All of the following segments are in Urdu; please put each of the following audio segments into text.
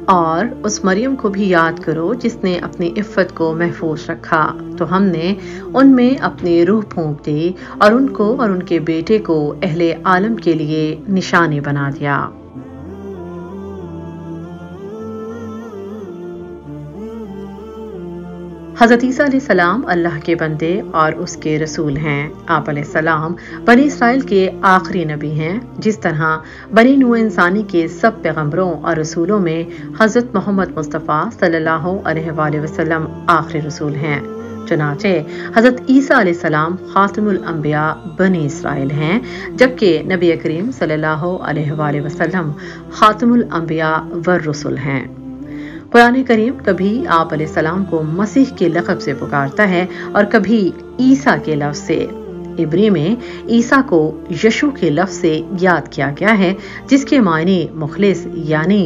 اور اس مریم کو بھی یاد کرو جس نے اپنی عفت کو محفوظ رکھا، تو ہم نے ان میں اپنی روح پھونک دی اور ان کو اور ان کے بیٹے کو اہل عالم کے لیے نشانی بنا دیا۔ حضرت عیسیٰ علیہ السلام اللہ کے بندے اور اس کے رسول ہیں۔ آپ علیہ السلام بنی اسرائیل کے آخری نبی ہیں، جس طرح بنی نوح انسانی کے سب پیغمبروں اور رسولوں میں حضرت محمد مصطفیٰ صلی اللہ علیہ وآلہ وسلم آخری رسول ہیں۔ چنانچہ حضرت عیسیٰ علیہ السلام خاتم الانبیاء بنی اسرائیل ہیں، جبکہ نبی کریم صلی اللہ علیہ وآلہ وسلم خاتم الانبیاء والرسل ہیں۔ قرآن کریم کبھی آپ علیہ السلام کو مسیح کے لقب سے پکارتا ہے اور کبھی عیسیٰ کے لفظ سے۔ عبری میں عیسیٰ کو یشوع کے لفظ سے یاد کیا گیا ہے، جس کے معنی مخلص یعنی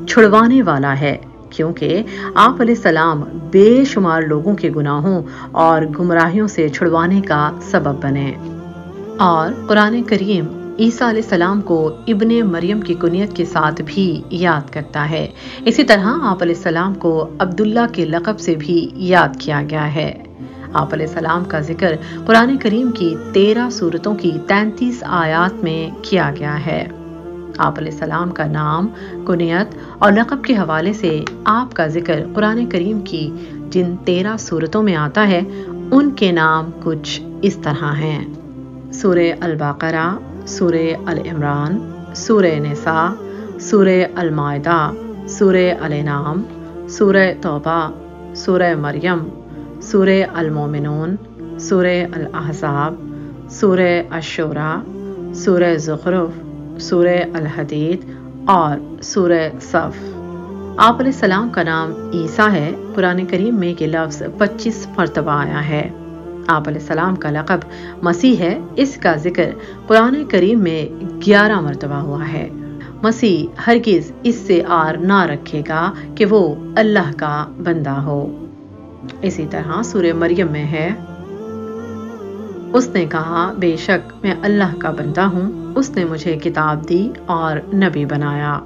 چھڑوانے والا ہے، کیونکہ آپ علیہ السلام بے شمار لوگوں کے گناہوں اور گمراہیوں سے چھڑوانے کا سبب بنے۔ اور قرآن کریم عیسیٰ علیہ السلام کو ابن مریم کی کنیت کے ساتھ بھی یاد کرتا ہے۔ اسی طرح آپ علیہ السلام کو عبداللہ کے لقب سے بھی یاد کیا گیا ہے۔ آپ علیہ السلام کا ذکر قرآن کریم کی 13 سورتوں کی 33 آیات میں کیا گیا ہے۔ آپ علیہ السلام کا نام، کنیت اور لقب کے حوالے سے آپ کا ذکر قرآن کریم کی جن 13 سورتوں میں آتا ہے، ان کے نام کچھ اس طرح ہیں: سورہ البقرہ، سورہ العمران، سورہ نساء، سورہ المائدہ، سورہ الانعام، سورہ توبہ، سورہ مریم، سورہ المومنون، سورہ الاحزاب، سورہ الشورى، سورہ زخرف، سورہ الحدید اور سورہ صف۔ آپ علیہ السلام کا نام عیسیٰ ہے۔ قرآن کریم میں یہ لفظ 25 مرتبہ آیا ہے۔ آپ علیہ السلام کا لقب مسیح ہے، اس کا ذکر قرآن کریم میں 11 مرتبہ ہوا ہے۔ مسیح ہرگز اس سے آر نہ رکھے گا کہ وہ اللہ کا بندہ ہو۔ اسی طرح سورہ مریم میں ہے: اس نے کہا، بے شک میں اللہ کا بندہ ہوں، اس نے مجھے کتاب دی اور نبی بنایا۔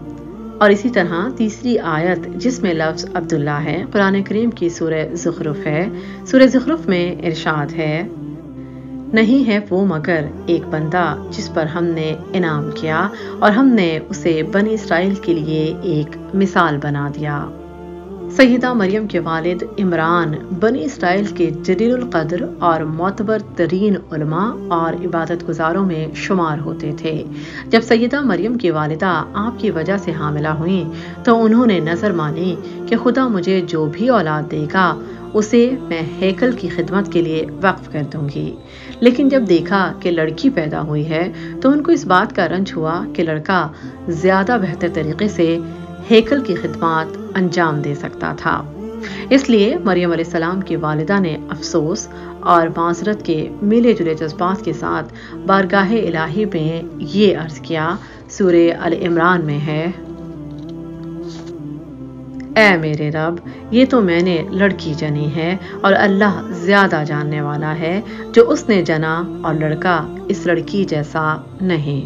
اور اسی طرح تیسری آیت جس میں لفظ عبداللہ ہے، قرآن کریم کی سورہ زخرف ہے۔ سورہ زخرف میں ارشاد ہے: نہیں ہے وہ مگر ایک بندہ جس پر ہم نے انعام کیا اور ہم نے اسے بنی اسرائیل کے لیے ایک مثال بنا دیا۔ سیدہ مریم کے والد عمران بنی اسرائیل کے جلیل القدر اور معتبر ترین علماء اور عبادت گزاروں میں شمار ہوتے تھے۔ جب سیدہ مریم کی والدہ آپ کی وجہ سے حاملہ ہوئیں تو انہوں نے نظر مانی کہ خدا مجھے جو بھی اولاد دے گا اسے میں ہیکل کی خدمت کے لیے وقف کر دوں گی۔ لیکن جب دیکھا کہ لڑکی پیدا ہوئی ہے تو ان کو اس بات کا رنج ہوا کہ لڑکا زیادہ بہتر طریقے سے ہیکل کی خدمات انجام دے سکتا تھا۔ اس لیے مریم علیہ السلام کی والدہ نے افسوس اور معذرت کے ملے جلے جذبات کے ساتھ بارگاہ الہی میں یہ عرض کیا۔ سورہ العمران میں ہے: اے میرے رب، یہ تو میں نے لڑکی جنی ہے اور اللہ زیادہ جاننے والا ہے جو اس نے جنا، اور لڑکا اس لڑکی جیسا نہیں۔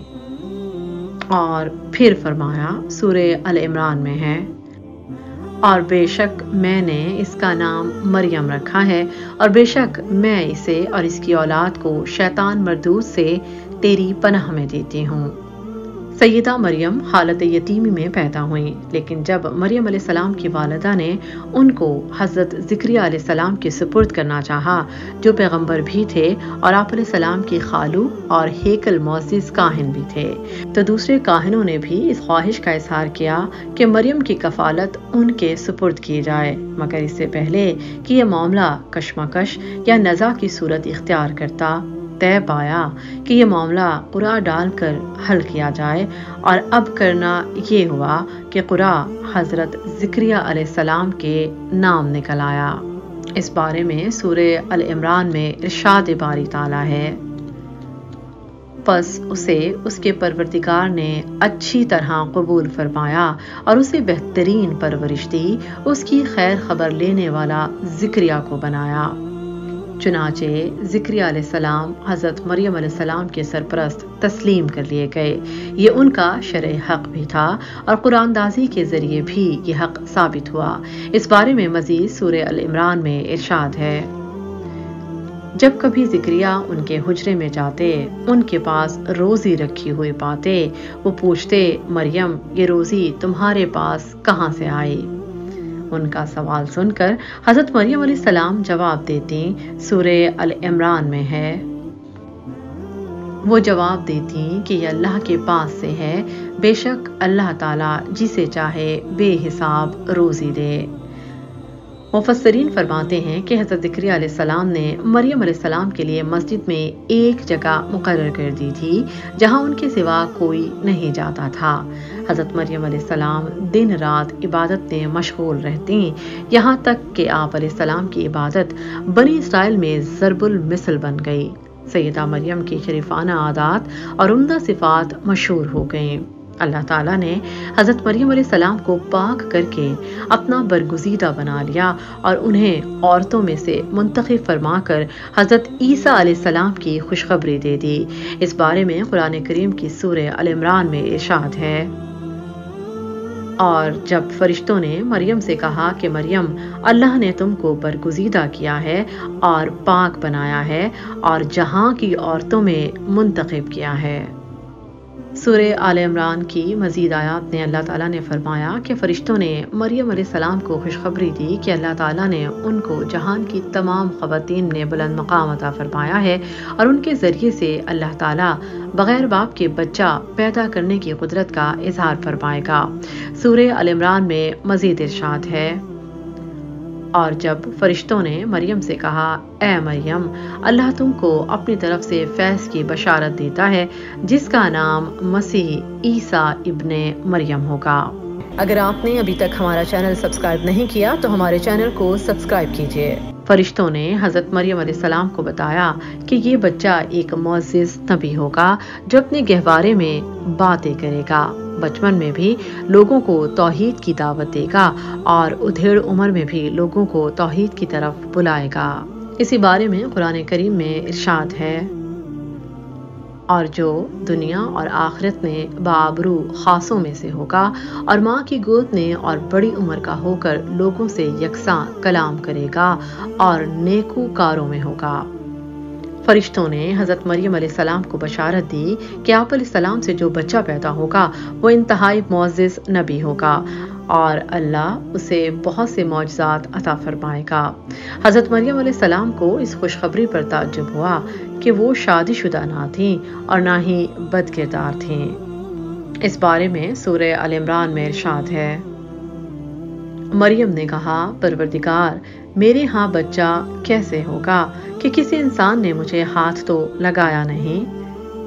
اور پھر فرمایا سورہ العمران میں ہے: اور بے شک میں نے اس کا نام مریم رکھا ہے، اور بے شک میں اسے اور اس کی اولاد کو شیطان مردود سے تیری پناہ میں دیتی ہوں۔ سیدہ مریم حالت یتیمی میں پیدا ہوئیں، لیکن جب مریم علیہ السلام کی والدہ نے ان کو حضرت زکریا علیہ السلام کے سپرد کرنا چاہا، جو پیغمبر بھی تھے اور آپ علیہ السلام کی خالو اور ہیکل معزز کاہن بھی تھے، تو دوسرے کاہنوں نے بھی اس خواہش کا اظہار کیا کہ مریم کی کفالت ان کے سپرد کی جائے، مگر اس سے پہلے کہ یہ معاملہ کشمکش یا نزاع کی صورت اختیار کرتا، طے پایا کہ یہ معاملہ قرعہ ڈال کر حل کیا جائے، اور اب کرنا یہ ہوا کہ قرعہ حضرت زکریا علیہ السلام کے نام نکل آیا۔ اس بارے میں سورہ العمران میں ارشاد باری تعالیٰ ہے: پس اسے اس کے پروردگار نے اچھی طرح قبول فرمایا اور اسے بہترین پرورش دی، اس کی خیر خبر لینے والا زکریا کو بنایا۔ چنانچہ زکریا علیہ السلام حضرت مریم علیہ السلام کے سرپرست تسلیم کر لیے گئے۔ یہ ان کا شرع حق بھی تھا اور قرآن دازی کے ذریعے بھی یہ حق ثابت ہوا۔ اس بارے میں مزید سورہ ال عمران میں ارشاد ہے، جب کبھی زکریا ان کے حجرے میں جاتے، ان کے پاس روزی رکھی ہوئی پاتے، وہ پوچھتے، مریم یہ روزی تمہارے پاس کہاں سے آئی؟ ان کا سوال سن کر حضرت مریم علیہ السلام جواب دیتی، سورہ ال عمران میں ہے، وہ جواب دیتی کہ یہ اللہ کے پاس سے ہے، بے شک اللہ تعالیٰ جسے چاہے بے حساب روزی دے۔ مفسرین فرماتے ہیں کہ حضرت زکریا علیہ السلام نے مریم علیہ السلام کے لیے مسجد میں ایک جگہ مقرر کر دی تھی جہاں ان کے سوا کوئی نہیں جاتا تھا۔ حضرت مریم علیہ السلام دن رات عبادت میں مشغول رہتی، یہاں تک کہ آپ علیہ السلام کی عبادت بنی اسرائیل میں ضرب المثل بن گئی۔ سیدہ مریم کی شریفانہ عادات اور عمدہ صفات مشہور ہو گئیں۔ اللہ تعالیٰ نے حضرت مریم علیہ السلام کو پاک کر کے اپنا برگزیدہ بنا لیا اور انہیں عورتوں میں سے منتخب فرما کر حضرت عیسیٰ علیہ السلام کی خوشخبری دے دی۔ اس بارے میں قرآن کریم کی سورہ ال عمران میں ارشاد ہے، اور جب فرشتوں نے مریم سے کہا کہ مریم اللہ نے تم کو برگزیدہ کیا ہے اور پاک بنایا ہے اور جہاں کی عورتوں میں منتخب کیا ہے۔ سورہ آل عمران کی مزید آیات میں اللہ تعالیٰ نے فرمایا کہ فرشتوں نے مریم علیہ السلام کو خوشخبری دی کہ اللہ تعالیٰ نے ان کو جہان کی تمام خواتین میں بلند مقام عطا فرمایا ہے اور ان کے ذریعے سے اللہ تعالیٰ بغیر باپ کے بچہ پیدا کرنے کی قدرت کا اظہار فرمائے گا۔ سورہ آل عمران میں مزید ارشاد ہے، اور جب فرشتوں نے مریم سے کہا، اے مریم اللہ تم کو اپنی طرف سے فیض کی بشارت دیتا ہے جس کا نام مسیح عیسیٰ ابن مریم ہوگا۔ اگر آپ نے ابھی تک ہمارا چینل سبسکرائب نہیں کیا تو ہمارے چینل کو سبسکرائب کیجیے۔ فرشتوں نے حضرت مریم علیہ السلام کو بتایا کہ یہ بچہ ایک معزز نبی ہوگا جو اپنے گہوارے میں باتیں کرے گا، بچپن میں بھی لوگوں کو توحید کی دعوت دے گا اور ادھیڑ عمر میں بھی لوگوں کو توحید کی طرف بلائے گا۔ اسی بارے میں قرآن کریم میں ارشاد ہے، اور جو دنیا اور آخرت میں بآبرو خاصوں میں سے ہوگا اور ماں کی گود میں اور بڑی عمر کا ہو کر لوگوں سے یکساں کلام کرے گا اور نیکوکاروں میں ہوگا۔ فرشتوں نے حضرت مریم علیہ السلام کو بشارت دی کہ آپ علیہ السلام سے جو بچہ پیدا ہوگا وہ انتہائی معزز نبی ہوگا اور اللہ اسے بہت سے معجزات عطا فرمائے گا۔ حضرت مریم علیہ السلام کو اس خوشخبری پر تعجب ہوا کہ وہ شادی شدہ نہ تھیں اور نہ ہی بد کردار تھیں۔ اس بارے میں سورہ ال عمران میں ارشاد ہے، مریم نے کہا، پروردگار میرے ہاں بچہ کیسے ہوگا کہ کسی انسان نے مجھے ہاتھ تو لگایا نہیں۔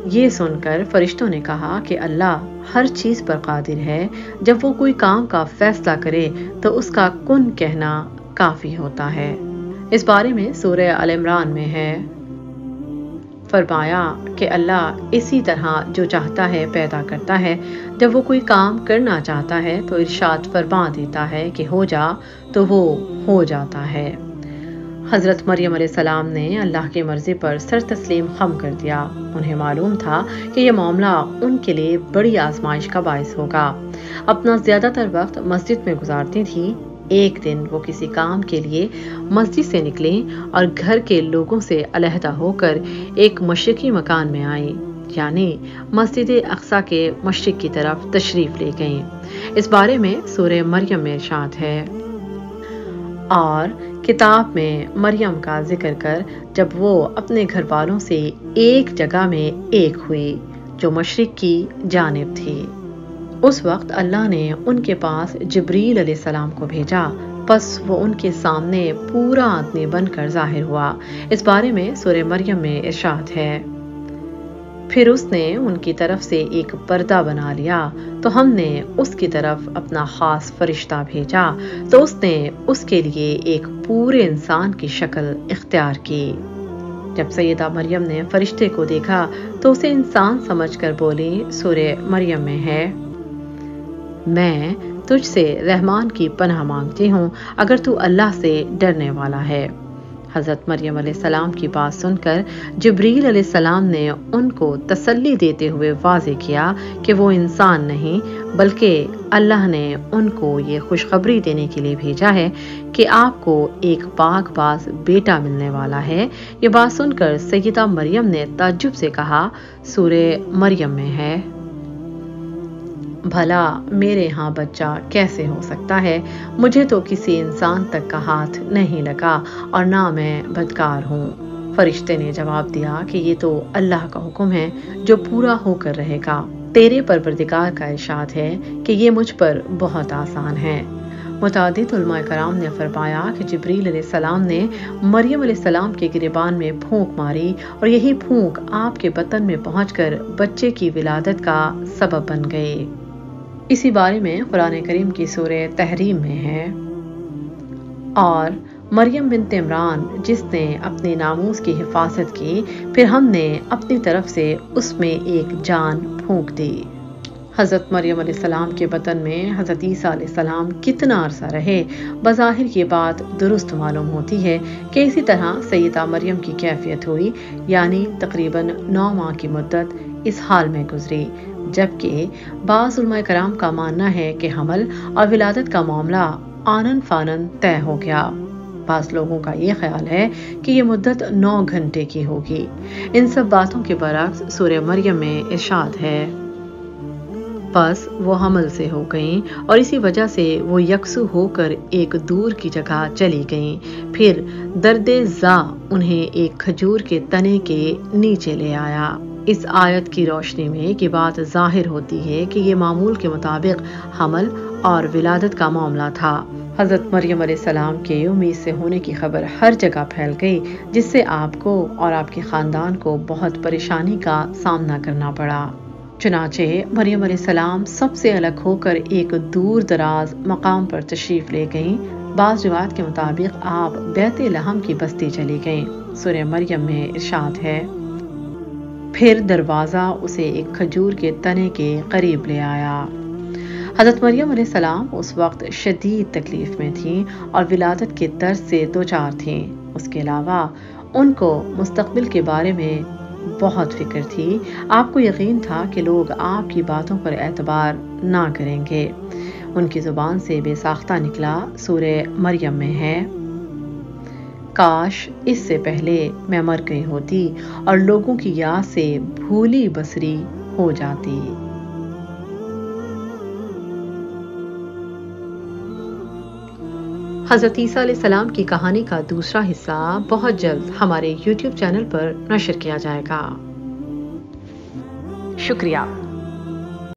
یہ سن کر فرشتوں نے کہا کہ اللہ ہر چیز پر قادر ہے، جب وہ کوئی کام کا فیصلہ کرے تو اس کا کن کہنا کافی ہوتا ہے۔ اس بارے میں سورہ ال عمران میں ہے، فرمایا کہ اللہ اسی طرح جو چاہتا ہے پیدا کرتا ہے، جب وہ کوئی کام کرنا چاہتا ہے تو ارشاد فرما دیتا ہے کہ ہو جا تو وہ ہو جاتا ہے۔ حضرت مریم علیہ السلام نے اللہ کی مرضی پر سر تسلیم خم کر دیا۔ انہیں معلوم تھا کہ یہ معاملہ ان کے لیے بڑی آزمائش کا باعث ہوگا۔ اپنا زیادہ تر وقت مسجد میں گزارتی تھیں۔ ایک دن وہ کسی کام کے لیے مسجد سے نکلیں اور گھر کے لوگوں سے علیحدہ ہو کر ایک مشرقی مکان میں آئیں، یعنی مسجد اقصی کے مشرق کی طرف تشریف لے گئیں۔ اس بارے میں سورہ مریم میں ارشاد ہے، اور کتاب میں مریم کا ذکر کر جب وہ اپنے گھر والوں سے ایک جگہ میں ایک ہوئی جو مشرق کی جانب تھی، اس وقت اللہ نے ان کے پاس جبریل علیہ السلام کو بھیجا، پس وہ ان کے سامنے پورا آدمی بن کر ظاہر ہوا۔ اس بارے میں سورہ مریم میں ارشاد ہے، پھر اس نے ان کی طرف سے ایک پردہ بنا لیا تو ہم نے اس کی طرف اپنا خاص فرشتہ بھیجا تو اس نے اس کے لیے ایک پورے انسان کی شکل اختیار کی۔ جب سیدہ مریم نے فرشتے کو دیکھا تو اسے انسان سمجھ کر بولی، سورہ مریم میں ہے، میں تجھ سے رحمان کی پناہ مانگتی ہوں اگر تو اللہ سے ڈرنے والا ہے۔ حضرت مریم علیہ السلام کی بات سن کر جبریل علیہ السلام نے ان کو تسلی دیتے ہوئے واضح کیا کہ وہ انسان نہیں بلکہ اللہ نے ان کو یہ خوشخبری دینے کے لیے بھیجا ہے کہ آپ کو ایک پاک باز بیٹا ملنے والا ہے۔ یہ بات سن کر سیدہ مریم نے تعجب سے کہا، سورہ مریم میں ہے، بھلا میرے ہاں بچہ کیسے ہو سکتا ہے؟ مجھے تو کسی انسان تک کا ہاتھ نہیں لگا اور نہ میں بدکار ہوں۔ فرشتے نے جواب دیا کہ یہ تو اللہ کا حکم ہے جو پورا ہو کر رہے گا۔ تیرے پروردگار کا ارشاد ہے کہ یہ مجھ پر بہت آسان ہے۔ متعدد علماء کرام نے فرمایا کہ جبریل علیہ السلام نے مریم علیہ السلام کے گریبان میں پھونک ماری اور یہی پھونک آپ کے بطن میں پہنچ کر بچے کی ولادت کا سبب بن گئے۔ اسی بارے میں قرآن کریم کی سورہ تحریم میں ہے، اور مریم بنت عمران جس نے اپنے ناموس کی حفاظت کی، پھر ہم نے اپنی طرف سے اس میں ایک جان پھونک دی۔ حضرت مریم علیہ السلام کے بطن میں حضرت عیسیٰ علیہ السلام کتنا عرصہ رہے، بظاہر یہ بات درست معلوم ہوتی ہے کہ اسی طرح سیدہ مریم کی کیفیت ہوئی، یعنی تقریباً 9 ماہ کی مدت اس حال میں گزری، جبکہ بعض علماء کرام کا ماننا ہے کہ حمل اور ولادت کا معاملہ آنن فانن طے ہو گیا۔ بعض لوگوں کا یہ خیال ہے کہ یہ مدت 9 گھنٹے کی ہوگی۔ ان سب باتوں کے برعکس سورہ مریم میں ارشاد ہے، بس وہ حمل سے ہو گئیں اور اسی وجہ سے وہ یکسو ہو کر ایک دور کی جگہ چلی گئیں، پھر درد زا انہیں ایک کھجور کے تنے کے نیچے لے آیا۔ اس آیت کی روشنی میں یہ بات ظاہر ہوتی ہے کہ یہ معمول کے مطابق حمل اور ولادت کا معاملہ تھا۔ حضرت مریم علیہ السلام کے امید سے ہونے کی خبر ہر جگہ پھیل گئی، جس سے آپ کو اور آپ کے خاندان کو بہت پریشانی کا سامنا کرنا پڑا۔ چنانچہ مریم علیہ السلام سب سے الگ ہو کر ایک دور دراز مقام پر تشریف لے گئیں۔ بعض روایات کے مطابق آپ بیت لحم کی بستی چلی گئیں۔ سورہ مریم میں ارشاد ہے، پھر دروازہ اسے ایک کھجور کے تنے کے قریب لے آیا۔ حضرت مریم علیہ السلام اس وقت شدید تکلیف میں تھیں اور ولادت کے درد سے دوچار تھیں۔ اس کے علاوہ ان کو مستقبل کے بارے میں بہت فکر تھی۔ آپ کو یقین تھا کہ لوگ آپ کی باتوں پر اعتبار نہ کریں گے۔ ان کی زبان سے بے ساختہ نکلا، سورہ مریم میں ہے، کاش اس سے پہلے میں مر گئی ہوتی اور لوگوں کی یاد سے بھولی بسری ہو جاتی۔ حضرت عیسیٰ علیہ السلام کی کہانی کا دوسرا حصہ بہت جلد ہمارے YouTube چینل پر نشر کیا جائے گا۔ شکریہ۔